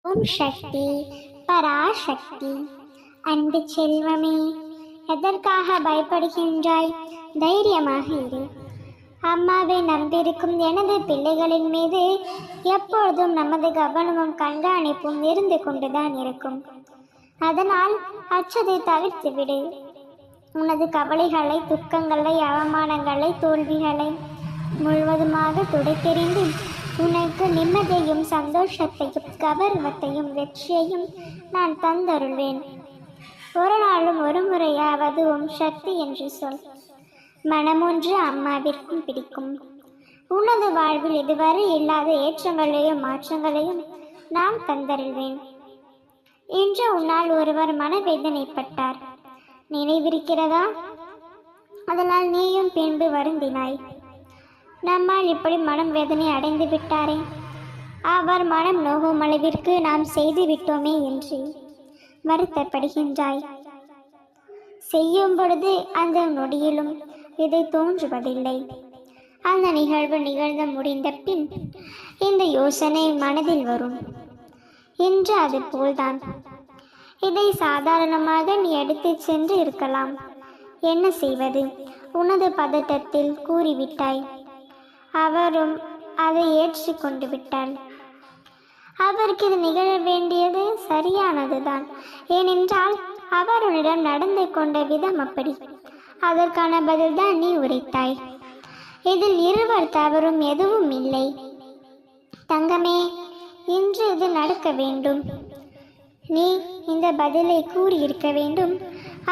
ஓம் சக்தி பராசக்தி. அன்பு செல்வமே, எதற்காக பயப்படுகின்றாய்? தைரியமாக இரு. அம்மாவை நம்பியிருக்கும் எனது பிள்ளைகளின் மீது எப்பொழுதும் நமது கவனமும் கண்காணிப்பும் இருந்து கொண்டுதான் இருக்கும். அதனால் அச்சதை தவிர்த்து விடு. உனது கவலைகளை, துக்கங்களை, அவமானங்களை, தோல்விகளை முழுவதுமாக துடைத்தெறிந்து உனக்கு நிம்மதியையும் சந்தோஷத்தையும் கௌரவத்தையும் வெற்றியையும் நான் தந்தருள்வேன். ஒரு நாளும் ஒரு முறையாவது ஓம் சக்தி என்று சொல். மனமொன்று அம்மாவிற்கும் பிடிக்கும். உனது வாழ்வில் இதுவரை இல்லாத ஏற்றங்களையும் மாற்றங்களையும் நான் தந்தருள்வேன். இன்று உன்னால் ஒருவர் மனவேதனைப்பட்டார், நினைவிருக்கிறதா? அதனால் நீயும் பின்பு வருந்தினாய். நம்மால் இப்படி மனம் வேதனை அடைந்து விட்டாரே, அவர் மனம் நோகும் அளவிற்கு நாம் செய்து விட்டோமே என்று வருத்தப்படுகின்றாய். செய்யும் பொழுது அந்த நொடியிலும் இதை தோன்றுவதில்லை. அந்த நிகழ்வு நிகழ்ந்து முடிந்த பின் இந்த யோசனை மனதில் வரும். இன்று அது போல்தான். இதை சாதாரணமாக நீ எடுத்து சென்று இருக்கலாம். என்ன செய்வது? உனது பதட்டத்தில் கூறிவிட்டாய். அவரும் அதை ஏற்றி கொண்டு விட்டார். அவருக்கு இது நிகழ வேண்டியது சரியானதுதான். ஏனென்றால் அவர் உன்னிடம் நடந்து கொண்ட விதம் அப்படி. அதற்கான பதில்தான் நீ உரைத்தாய். இதில் இருவர் தவறும் எதுவும் இல்லை. தங்கமே, இன்று இது நடக்க வேண்டும். நீ இந்த பதிலை கூறியிருக்க வேண்டும்.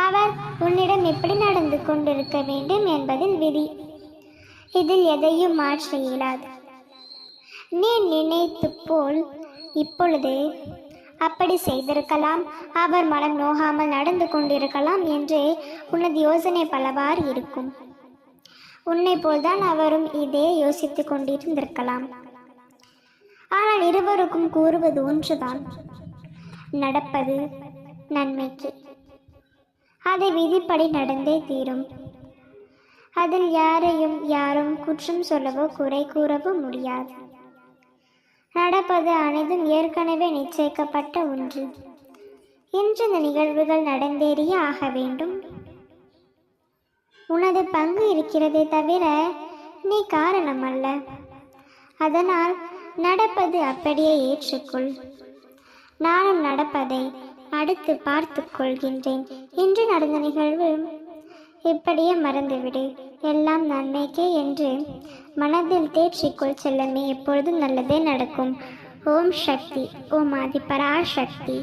அவர் உன்னிடம் எப்படி நடந்து கொண்டிருக்க வேண்டும் என்பதில் விதி. இதில் எதையும் மாற்ற இயலாது. நீ நினைத்து போல் இப்பொழுது அப்படி செய்திருக்கலாம், அவர் மனம் நோகாமல் நடந்து கொண்டிருக்கலாம் என்று உனது யோசனை பலவாறு இருக்கும். உன்னை போல்தான் அவரும் இதே யோசித்து கொண்டிருந்திருக்கலாம். ஆனால் இருவருக்கும் கூறுவது ஒன்றுதான், நடப்பது நன்மைக்கு. அதை விதிப்படி நடந்தே தீரும். அதில் யாரும் குற்றம் சொல்லவோ குறை கூறவோ முடியாது. நடப்பது அனைத்தும் ஏற்கனவே நிச்சயிக்கப்பட்ட ஒன்று. இன்று இந்த நிகழ்வுகள் நடந்தேறிய ஆக வேண்டும். உனது பங்கு இருக்கிறதே தவிர நீ காரணம் அல்ல. அதனால் நடப்பது அப்படியே ஏற்றுக்கொள். நானும் நடப்பதை அடுத்து பார்த்து கொள்கின்றேன். இன்று நடந்த நிகழ்வு இப்படியே மறந்துவிடு. எல்லாம் நன்மைக்கே என்று மனதில் தேற்றிக்கொள் செல்லமே. எப்பொழுதும் நல்லதே நடக்கும். ஓம் சக்தி. ஓம் ஆதி பராசக்தி.